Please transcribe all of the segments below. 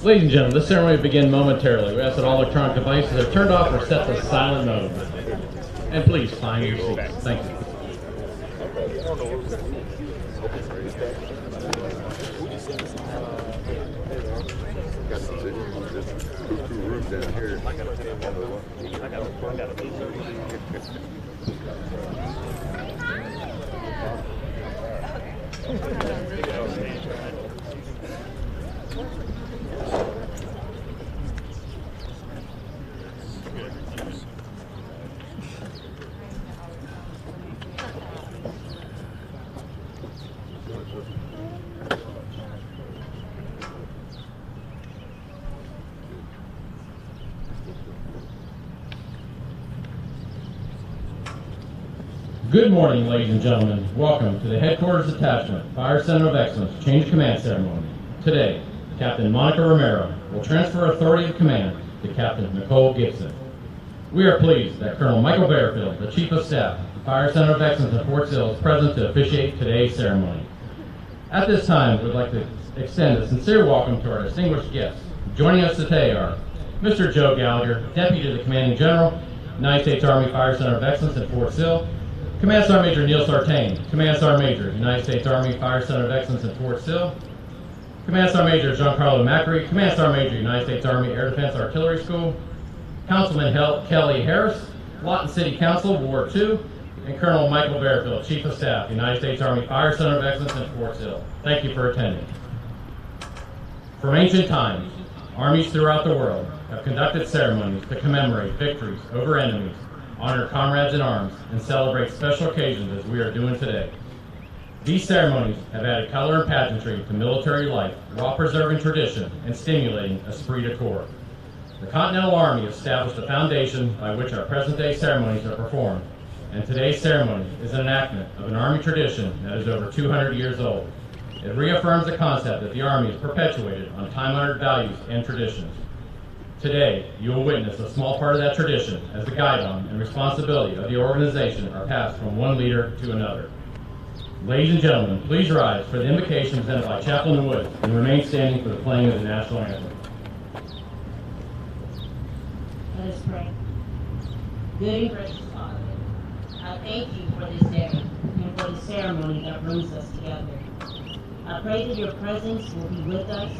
Ladies and gentlemen, this ceremony will begin momentarily. We ask that all electronic devices are turned off or set to silent mode. And please find your seats. Thank you. Down here. Good morning, ladies and gentlemen. Welcome to the Headquarters Detachment, Fire Center of Excellence Change Command Ceremony. Today, Captain Monica Romero will transfer authority of command to Captain Nicole Gibson. We are pleased that Colonel Michael Bearfield, the Chief of Staff, Fire Center of Excellence at Fort Sill, is present to officiate today's ceremony. At this time, we'd like to extend a sincere welcome to our distinguished guests. Joining us today are Mr. Joe Gallagher, Deputy to the Commanding General, United States Army Fire Center of Excellence at Fort Sill, Command Sergeant Major Neil Sartain, Command Sergeant Major, United States Army Fire Center of Excellence at Fort Sill, Command Sergeant Major Giancarlo Macri, Command Sergeant Major, United States Army Air Defense Artillery School, Councilman Kelly Harris, Lawton City Council, Ward 2, and Colonel Michael Bearfield, Chief of Staff, United States Army Fire Center of Excellence at Fort Sill. Thank you for attending. From ancient times, armies throughout the world have conducted ceremonies to commemorate victories over enemies, honor comrades in arms, and celebrate special occasions as we are doing today. These ceremonies have added color and pageantry to military life while preserving tradition and stimulating esprit de corps. The Continental Army established a foundation by which our present-day ceremonies are performed, and today's ceremony is an enactment of an Army tradition that is over 200 years old. It reaffirms the concept that the Army is perpetuated on time-honored values and traditions. Today, you will witness a small part of that tradition as the guidon and responsibility of the organization are passed from one leader to another. Ladies and gentlemen, please rise for the invocation presented by Chaplain Wood and remain standing for the playing of the national anthem. Let us pray. Good and gracious Father, I thank you for this day and for the ceremony that brings us together. I pray that your presence will be with us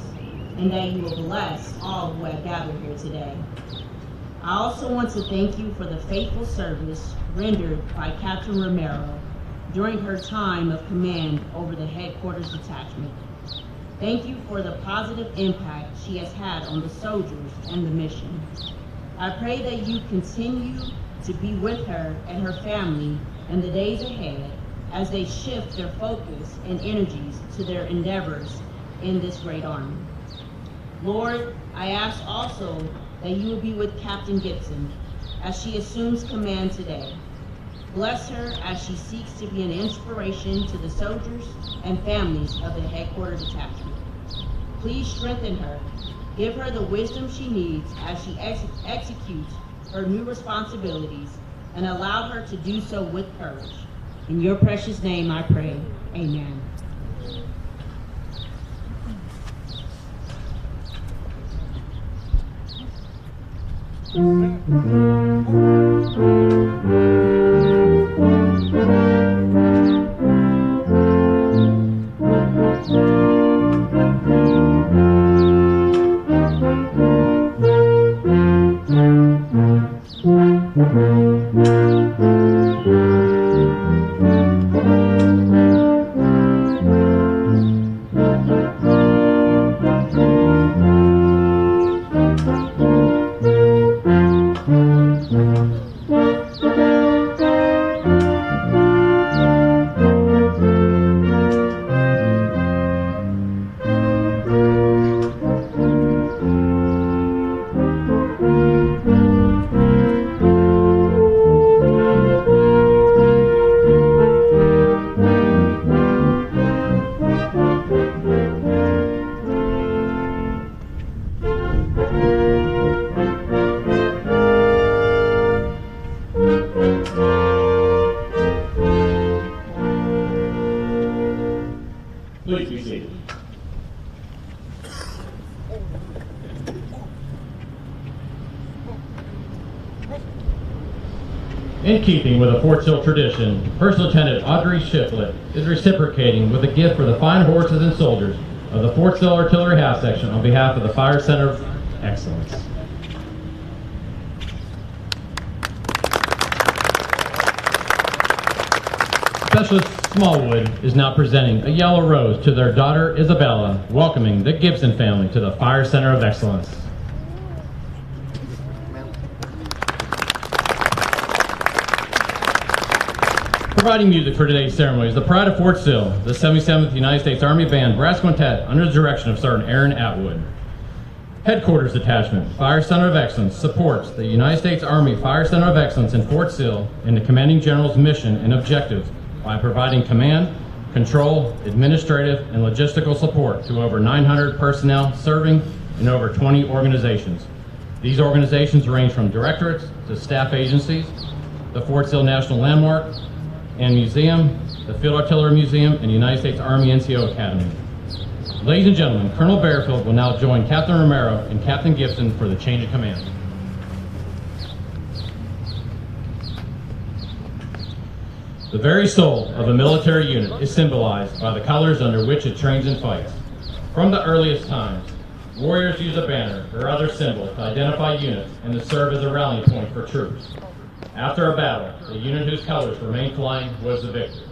and that you will bless all who have gathered here today. I also want to thank you for the faithful service rendered by Captain Romero during her time of command over the Headquarters Detachment. Thank you for the positive impact she has had on the soldiers and the mission. I pray that you continue to be with her and her family in the days ahead as they shift their focus and energies to their endeavors in this great army. Lord, I ask also that you will be with Captain Gibson as she assumes command today. Bless her as she seeks to be an inspiration to the soldiers and families of the Headquarters Detachment. Please strengthen her. Give her the wisdom she needs as she executes her new responsibilities, and allow her to do so with courage. In your precious name I pray, amen. Please be seated. In keeping with a Fort Sill tradition, First Lieutenant Audrey Shiflett is reciprocating with a gift for the fine horses and soldiers of the Fort Sill Artillery Half Section on behalf of the Fire Center of Excellence. Specialist Smallwood is now presenting a yellow rose to their daughter Isabella, welcoming the Gibson family to the Fire Center of Excellence. Providing music for today's ceremony is the Pride of Fort Sill, the 77th United States Army Band Brass Quintet under the direction of Sergeant Aaron Atwood. Headquarters Detachment, Fire Center of Excellence supports the United States Army Fire Center of Excellence in Fort Sill and the Commanding General's mission and objectives by providing command, control, administrative, and logistical support to over 900 personnel serving in over 20 organizations. These organizations range from directorates to staff agencies, the Fort Sill National Landmark and Museum, the Field Artillery Museum, and the United States Army NCO Academy. Ladies and gentlemen, Colonel Bearfield will now join Captain Romero and Captain Gibson for the change of command. The very soul of a military unit is symbolized by the colors under which it trains and fights. From the earliest times, warriors use a banner or other symbol to identify units and to serve as a rallying point for troops. After a battle, the unit whose colors remained flying was the victor.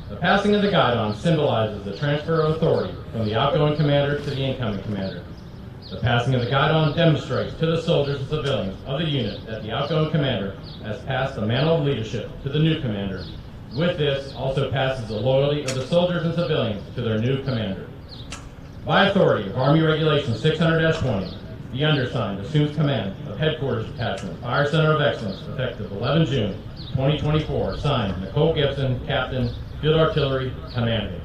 The passing of the guidon symbolizes the transfer of authority from the outgoing commander to the incoming commander. The passing of the guidon demonstrates to the soldiers and civilians of the unit that the outgoing commander has passed the mantle of leadership to the new commander. With this also passes the loyalty of the soldiers and civilians to their new commander. By authority of Army Regulation 600-20, the undersigned assumes command of Headquarters Detachment, Fire Center of Excellence, effective 11 June 2024. Signed, Nicole Gibson, Captain, Field Artillery, Commanding.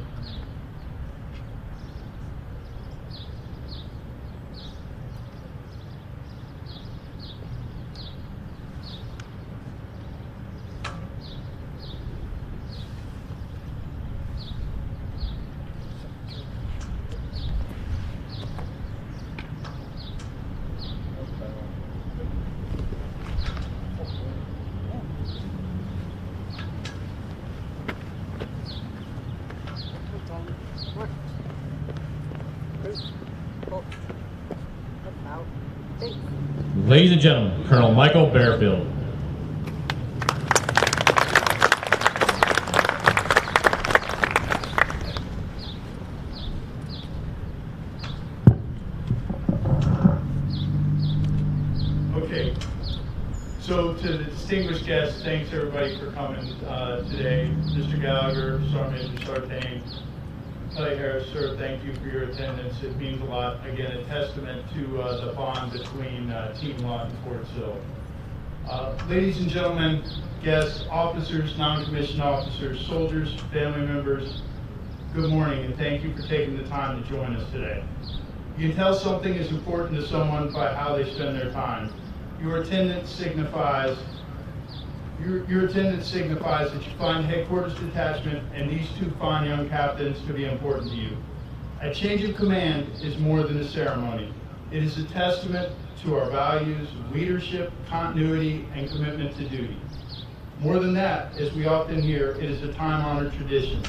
Ladies and gentlemen, Colonel Michael Bearfield. Okay, so to the distinguished guests, thanks everybody for coming today. Mr. Gallagher, Sergeant Major Sartain, Kelly Harris, sir, thank you for your attendance. It means a lot. Again, a testament to the bond between Team Lott and Fort Sill. Ladies and gentlemen, guests, officers, non-commissioned officers, soldiers, family members, good morning, and thank you for taking the time to join us today. You can tell something is important to someone by how they spend their time. Your attendance signifies that you find Headquarters Detachment and these two fine young captains to be important to you. A change of command is more than a ceremony. It is a testament to our values, leadership, continuity, and commitment to duty. More than that, as we often hear, it is a time-honored tradition.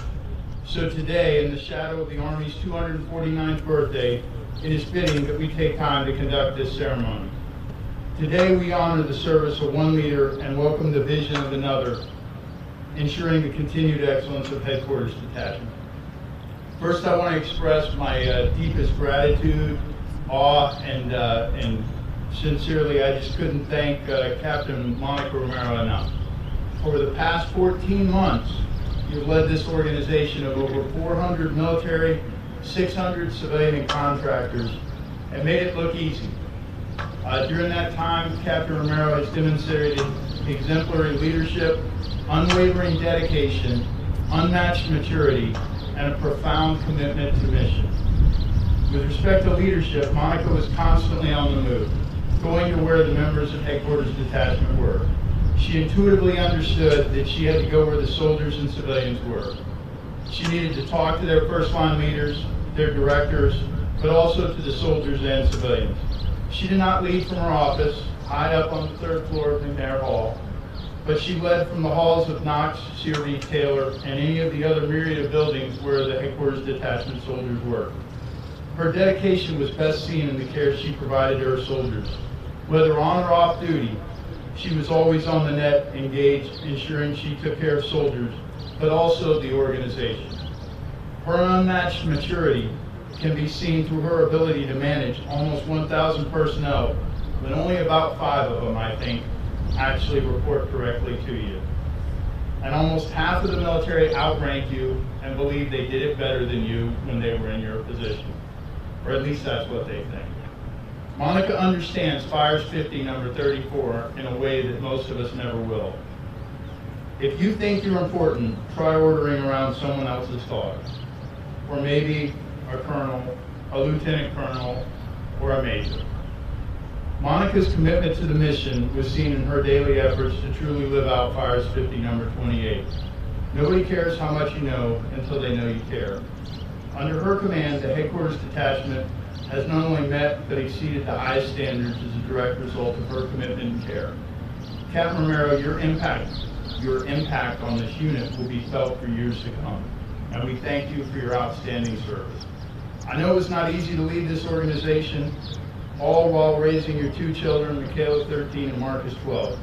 So today, in the shadow of the Army's 249th birthday, it is fitting that we take time to conduct this ceremony. Today we honor the service of one leader and welcome the vision of another, ensuring the continued excellence of Headquarters Detachment. First, I want to express my deepest gratitude, awe, and sincerely, I just couldn't thank Captain Monica Romero enough. Over the past 14 months, you've led this organization of over 400 military, 600 civilian and contractors, and made it look easy. During that time, Captain Romero has demonstrated exemplary leadership, unwavering dedication, unmatched maturity, and a profound commitment to mission. With respect to leadership, Monica was constantly on the move, going to where the members of Headquarters Detachment were. She intuitively understood that she had to go where the soldiers and civilians were. She needed to talk to their first line leaders, their directors, but also to the soldiers and civilians. She did not lead from her office, high up on the third floor of McNair Hall, but she led from the halls of Knox, Searby, Taylor, and any of the other myriad of buildings where the headquarters detachment soldiers worked. Her dedication was best seen in the care she provided to her soldiers. Whether on or off duty, she was always on the net, engaged, ensuring she took care of soldiers, but also the organization. Her unmatched maturity can be seen through her ability to manage almost 1,000 personnel, when only about 5 of them, I think, actually report directly to you. And almost half of the military outrank you and believe they did it better than you when they were in your position. Or at least that's what they think. Monica understands Fires 50 number 34 in a way that most of us never will. If you think you're important, try ordering around someone else's thoughts. Or maybe a colonel, a lieutenant colonel, or a major. Monica's commitment to the mission was seen in her daily efforts to truly live out Fires 50 number 28. Nobody cares how much you know until they know you care. Under her command, the headquarters detachment has not only met but exceeded the highest standards as a direct result of her commitment and care. Captain Romero, your impact on this unit will be felt for years to come, and we thank you for your outstanding service. I know it's not easy to lead this organization, all while raising your 2 children, Michaela 13 and Marcus 12.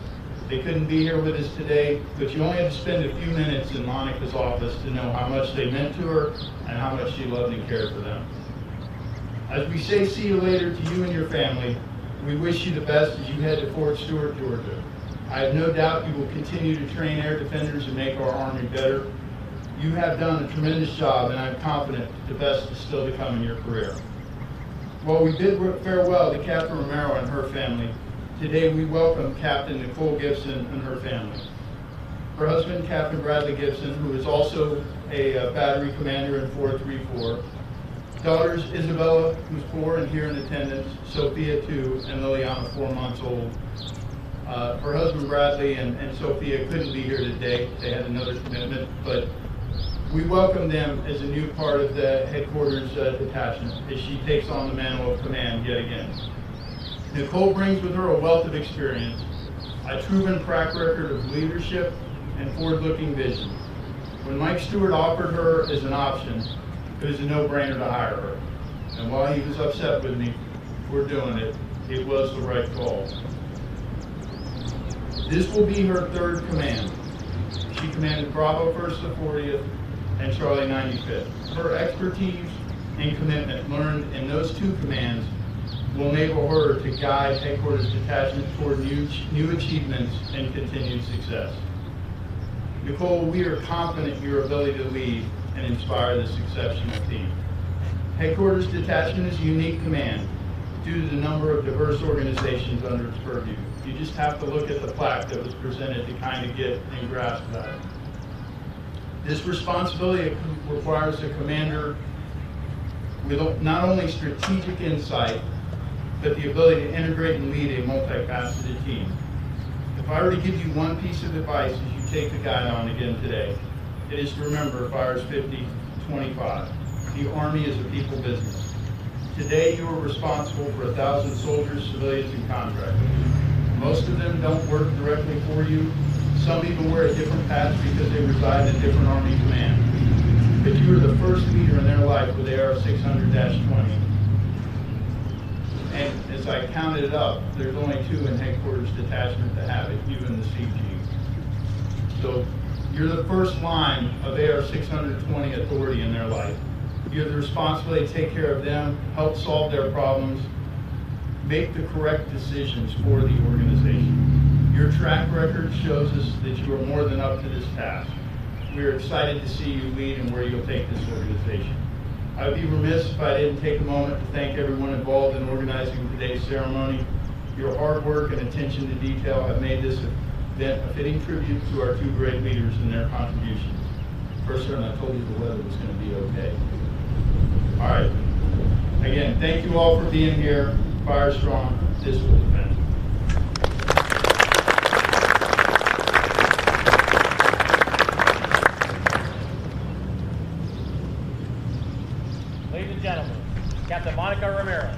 They couldn't be here with us today, but you only had to spend a few minutes in Monica's office to know how much they meant to her and how much she loved and cared for them. As we say see you later to you and your family, we wish you the best as you head to Fort Stewart, Georgia. I have no doubt you will continue to train air defenders and make our Army better. You have done a tremendous job, and I'm confident the best is still to come in your career. While we bid farewell to Captain Romero and her family, today we welcome Captain Nicole Gibson and her family. Her husband, Captain Bradley Gibson, who is also a battery commander in 434. Daughters Isabella, who's 4 and here in attendance, Sophia 2, and Liliana 4 months old. Her husband Bradley and Sophia couldn't be here today. They had another commitment, but we welcome them as a new part of the headquarters detachment as she takes on the mantle of command yet again. Nicole brings with her a wealth of experience, a proven track record of leadership, and forward-looking vision. When Mike Stewart offered her as an option, it was a no-brainer to hire her. And while he was upset with me for doing it, it was the right call. This will be her 3rd command. She commanded Bravo 1st to 40th and Charlie 95th. Her expertise and commitment learned in those 2 commands will enable her to guide headquarters detachment toward new achievements and continued success. Nicole, we are confident in your ability to lead and inspire this exceptional team. Headquarters detachment is a unique command due to the number of diverse organizations under its purview. You just have to look at the plaque that was presented to kind of get and grasp that. This responsibility requires a commander with not only strategic insight, but the ability to integrate and lead a multifaceted team. If I were to give you one piece of advice as you take the guide on again today, it is to remember Fires 50-25. The Army is a people business. Today you are responsible for 1,000 soldiers, civilians, and contractors. Most of them don't work directly for you. Some even wear a different patch because they reside in a different Army command. But you are the first leader in their life with AR-600-20. And as I counted it up, there's only 2 in headquarters detachment that have it, even the CG. So you're the first line of AR-620 authority in their life. You have the responsibility to take care of them, help solve their problems, make the correct decisions for the organization. Your track record shows us that you are more than up to this task. We are excited to see you lead and where you'll take this organization. I would be remiss if I didn't take a moment to thank everyone involved in organizing today's ceremony. Your hard work and attention to detail have made this event a fitting tribute to our 2 great leaders and their contributions. First, I told you the weather was going to be okay. All right. Again, thank you all for being here. Fire strong. This will defend. Ladies and gentlemen, Captain Monica Romero.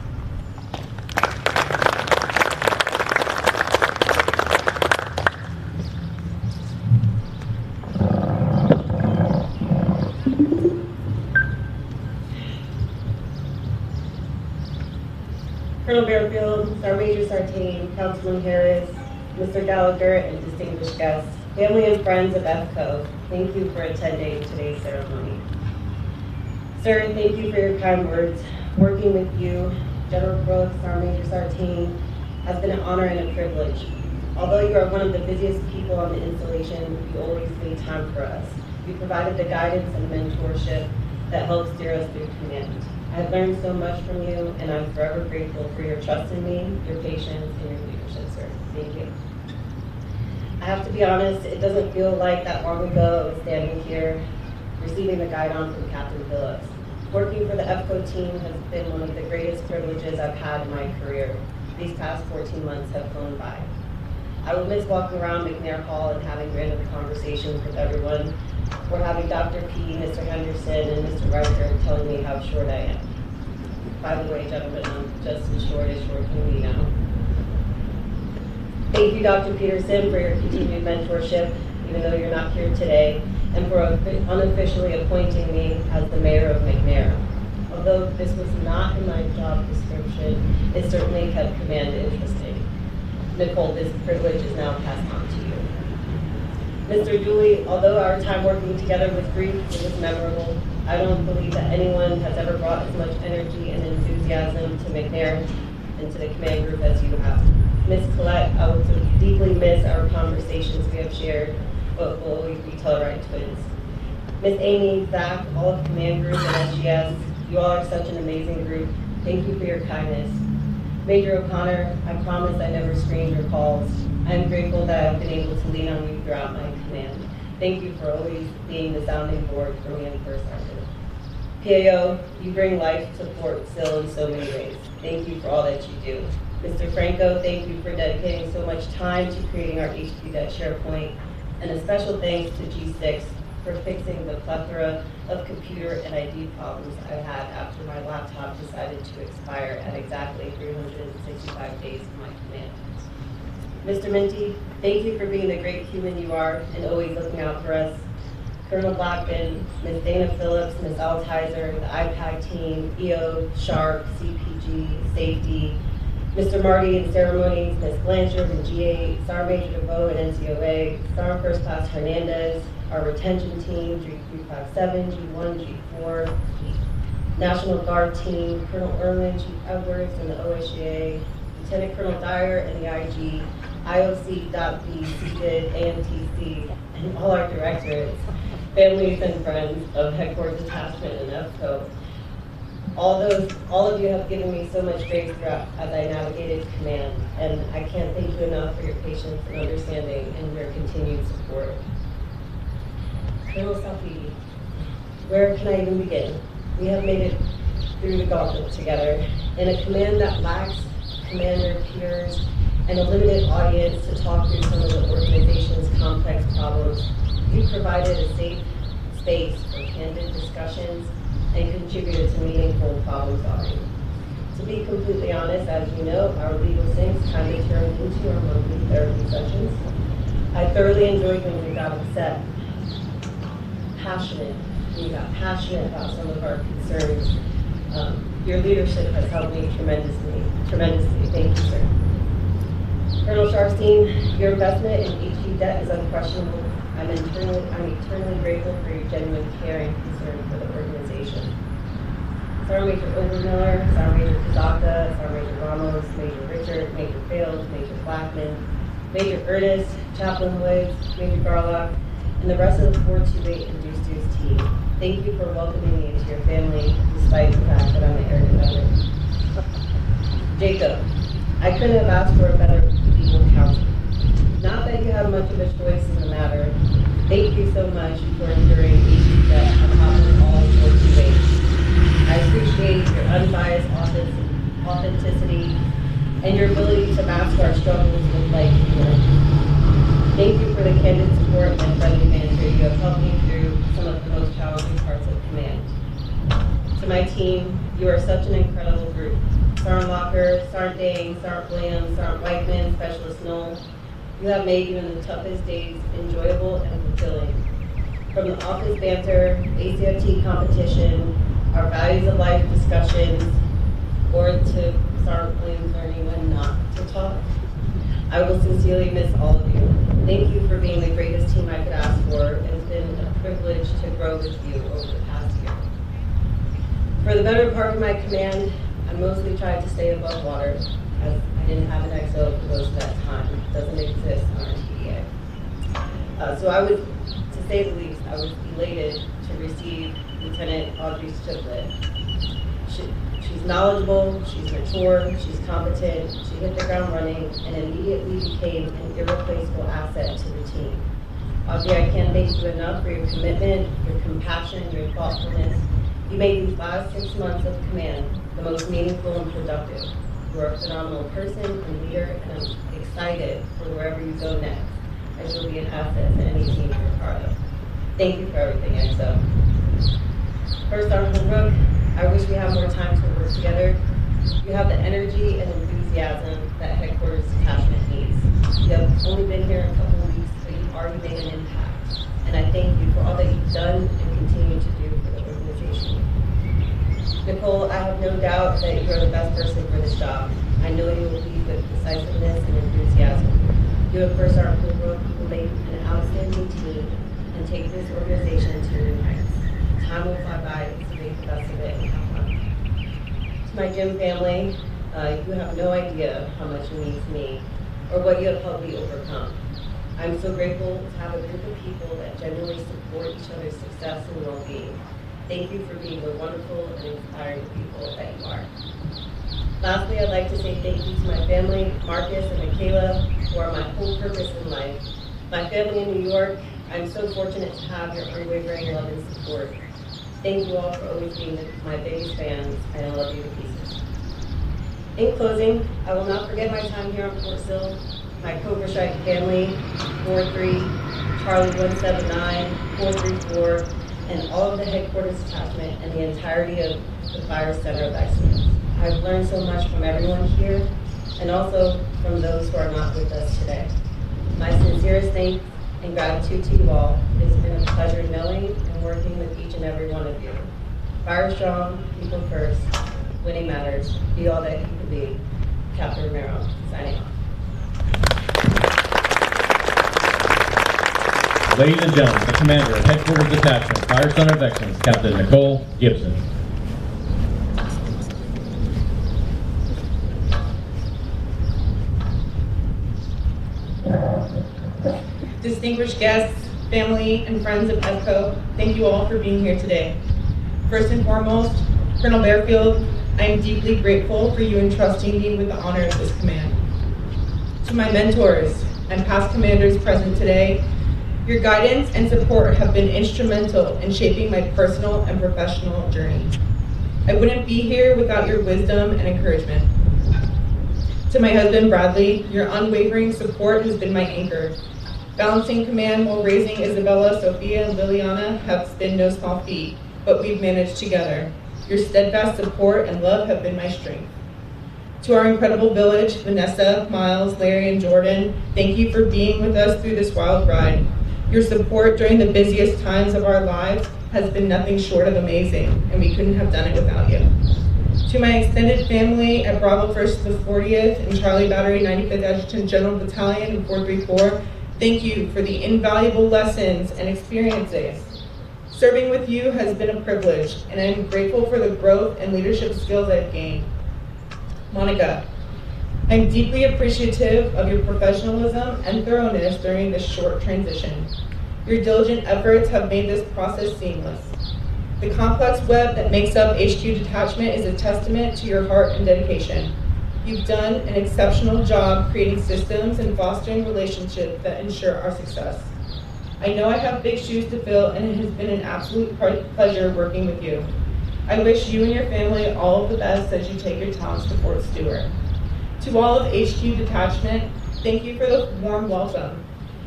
Colonel Bearfield, Sergeant Major Sartain, Councilman Harris, Mr. Gallagher, and distinguished guests, family and friends of EFCO, thank you for attending today's ceremony. Sir, thank you for your kind words. Working with you, General Brooks, Sergeant Major Sartain, has been an honor and a privilege. Although you are one of the busiest people on the installation, you always made time for us. You provided the guidance and mentorship that helps steer us through command. I've learned so much from you, and I'm forever grateful for your trust in me, your patience, and your leadership, sir. Thank you. I have to be honest, it doesn't feel like that long ago I was standing here, receiving the guidon from Captain Phillips. Working for the EFCO team has been one of the greatest privileges I've had in my career. These past 14 months have flown by. I will miss walking around McNair Hall and having random conversations with everyone, or having Dr. P, Mr. Henderson, and Mr. Riker telling me how short I am. By the way, gentlemen, I'm just as short can be now. Thank you, Dr. Peterson, for your continued mentorship, even though you're not here today, and for unofficially appointing me as the mayor of McNair. Although this was not in my job description, it certainly kept command interesting. Nicole, this privilege is now passed on to you. Mr. Dooley, although our time working together was brief, it was memorable. I don't believe that anyone has ever brought as much energy and enthusiasm to McNair and to the command group as you have. Miss Collette, I will deeply miss our conversations we have shared, but will always be Telluride twins. Miss Amy, Zach, all of command group and SGS, you all are such an amazing group. Thank you for your kindness. Major O'Connor, I promise I never screened your calls. I am grateful that I've been able to lean on you throughout my command. Thank you for always being the sounding board for me in First Sergeant. PAO, you bring life to Fort Sill in so many ways. Thank you for all that you do. Mr. Franco, thank you for dedicating so much time to creating our HP.SharePoint, and a special thanks to G6 for fixing the plethora of computer and ID problems I had after my laptop decided to expire at exactly 365 days of my command. Mr. Minty, thank you for being the great human you are and always looking out for us. Colonel Blackman, Ms. Dana Phillips, Ms. Altizer, the IPAC team, EO, Sharp, CPG, Safety, Mr. Marty in Ceremonies, Ms. Blanchard and GA, Sergeant Major DeVoe and NCOA, Sergeant First Class Hernandez, our retention team, G357, G1, G4, National Guard team, Colonel Erwin, Chief Edwards and the OSGA, Lieutenant Colonel Dyer and the IG, IOC.B, CDID, AMTC, and all our directorates, families and friends of Headquarters Detachment and EFCO. All of you have given me so much grace throughout as I navigated command, and I can't thank you enough for your patience and understanding and your continued support. Colonel Salfidi, where can I even begin? We have made it through the gauntlet together. In a command that lacks commander peers and a limited audience to talk through some of the organization's complex problems, you provided a safe space for candid discussions and contributed to meaningful problem solving. To be completely honest, as you know, our legal sinks kind of turned into our monthly therapy sessions. I thoroughly enjoyed when we got upset, passionate. We got passionate about some of our concerns. Your leadership has helped me tremendously. Thank you, sir. Colonel Sharfstein, your investment in HQ debt is unquestionable. I'm eternally grateful for your genuine care and concern for the organization. Sergeant Major Overmiller, Sergeant Major Kazaka, Sergeant Major Ramos, Major Richard, Major Fields, Major Blackman, Major Ernest, Chaplain Woods, Major Garlock, and the rest of the 428 Induced Dues team. Thank you for welcoming me into your family, despite the fact that I'm an air defender. Jacob, I couldn't have asked for a better legal counsel. Not that you have much of a choice in the matter. Thank you so much for enduring HQ debt on top of all 428. I appreciate your unbiased authenticity and your ability to master our struggles with life humor. Thank you for the candid support and friendly banter you have helped me through some of the most challenging parts of command. To my team, you are such an incredible group. Sergeant Locker, Sergeant Dang, Sergeant Williams, Sergeant Whiteman, Specialist Knoll, you have made even the toughest days enjoyable and fulfilling. From the office banter, ACOT competition, our values of life discussions, or to Sergeant Williams learning when not to talk. I will sincerely miss all of you. Thank you for being the greatest team I could ask for. It has been a privilege to grow with you over the past year. For the better part of my command, I mostly tried to stay above water, as I didn't have an XO for most of that time. It doesn't exist on our TDA. So I was, to say the least, I was elated to receive Lieutenant Audrey's triplet. She's knowledgeable, she's mature, she's competent, she hit the ground running, and immediately became an irreplaceable asset to the team. Audrey, I can't thank you enough for your commitment, your compassion, your thoughtfulness. You made these last 6 months of command the most meaningful and productive. You are a phenomenal person and leader, and I'm excited for wherever you go next, as you'll be an asset to any team you're part of. Thank you for everything, EXO. First Sergeant Brooke, I wish we had more time to work together. You have the energy and enthusiasm that Headquarters Detachment needs. You have only been here a couple of weeks, but you've already made an impact. And I thank you for all that you've done and continue to do for the organization. Nicole, I have no doubt that you are the best person for this job. I know you will lead with decisiveness and enthusiasm. You and First Sergeant Brooke will make an outstanding team and take this organization to new heights. Time will fly by, so make the best of it and have fun. To my gym family, you have no idea how much you mean to me or what you have helped me overcome. I'm so grateful to have a group of people that genuinely support each other's success and well-being. Thank you for being the wonderful and inspiring people that you are. Lastly, I'd like to say thank you to my family, Marcus and Michaela, who are my whole purpose in life. My family in New York, I'm so fortunate to have your unwavering love and support. Thank you all for always being my biggest fans, and I love you to pieces. In closing, I will not forget my time here on Fort Sill, my Cobra Strike family, 4-3, Charlie 179, 434, and all of the Headquarters Detachment and the entirety of the Fire Center of Excellence. I've learned so much from everyone here, and also from those who are not with us today. My sincerest thanks and gratitude to you all. It has been a pleasure knowing and working with each and every one of you. Fire strong, people first, winning matters, be all that you can be. Captain Romero, signing off. Ladies and gentlemen, the Commander of Headquarters Detachment, Fire Center of Excellence, Captain Nicole Gibson. Distinguished guests, family, and friends of EPCO, thank you all for being here today. First and foremost, Colonel Bearfield, I am deeply grateful for you entrusting me with the honor of this command. To my mentors and past commanders present today, your guidance and support have been instrumental in shaping my personal and professional journey. I wouldn't be here without your wisdom and encouragement. To my husband, Bradley, your unwavering support has been my anchor. Balancing command while raising Isabella, Sophia, and Liliana has been no small feat, but we've managed together. Your steadfast support and love have been my strength. To our incredible village, Vanessa, Miles, Larry, and Jordan, thank you for being with us through this wild ride. Your support during the busiest times of our lives has been nothing short of amazing, and we couldn't have done it without you. To my extended family at Bravo 1st to the 40th and Charlie Battery 95th Adjutant General Battalion and 434, thank you for the invaluable lessons and experiences. Serving with you has been a privilege, and I am grateful for the growth and leadership skills I've gained. Monica, I'm deeply appreciative of your professionalism and thoroughness during this short transition. Your diligent efforts have made this process seamless. The complex web that makes up HQ Detachment is a testament to your heart and dedication. You've done an exceptional job creating systems and fostering relationships that ensure our success. I know I have big shoes to fill, and it has been an absolute pleasure working with you. I wish you and your family all of the best as you take your talents to Fort Stewart. To all of HQ Detachment, thank you for the warm welcome.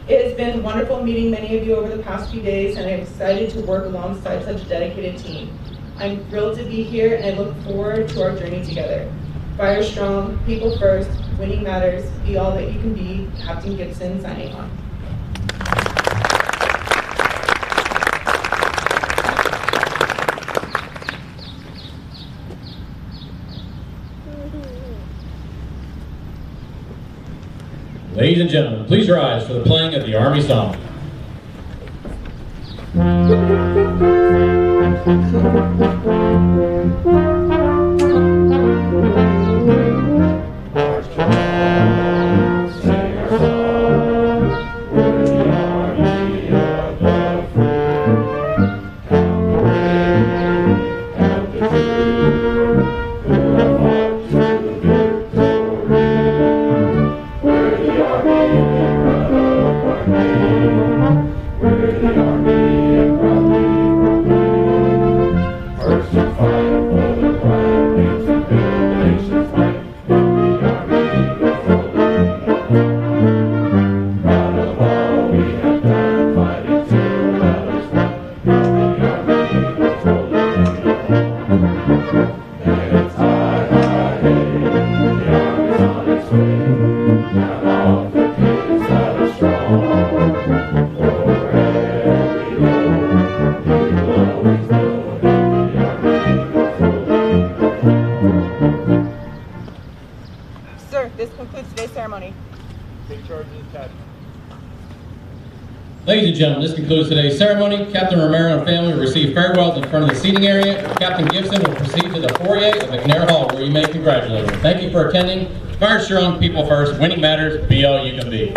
It has been wonderful meeting many of you over the past few days, and I'm excited to work alongside such a dedicated team. I'm thrilled to be here, and I look forward to our journey together. Fire strong, people first, winning matters, be all that you can be. Captain Gibson signing on. Ladies and gentlemen, please rise for the playing of the Army song. Sir, this concludes today's ceremony. Take charge of the detachment. Ladies and gentlemen, this concludes today's ceremony. Captain Romero and family will receive farewells in front of the seating area. Captain Gibson will proceed to the foyer of McNair Hall, where you may congratulate him. Thank you for attending. Fire strong, people first. Winning matters. Be all you can be.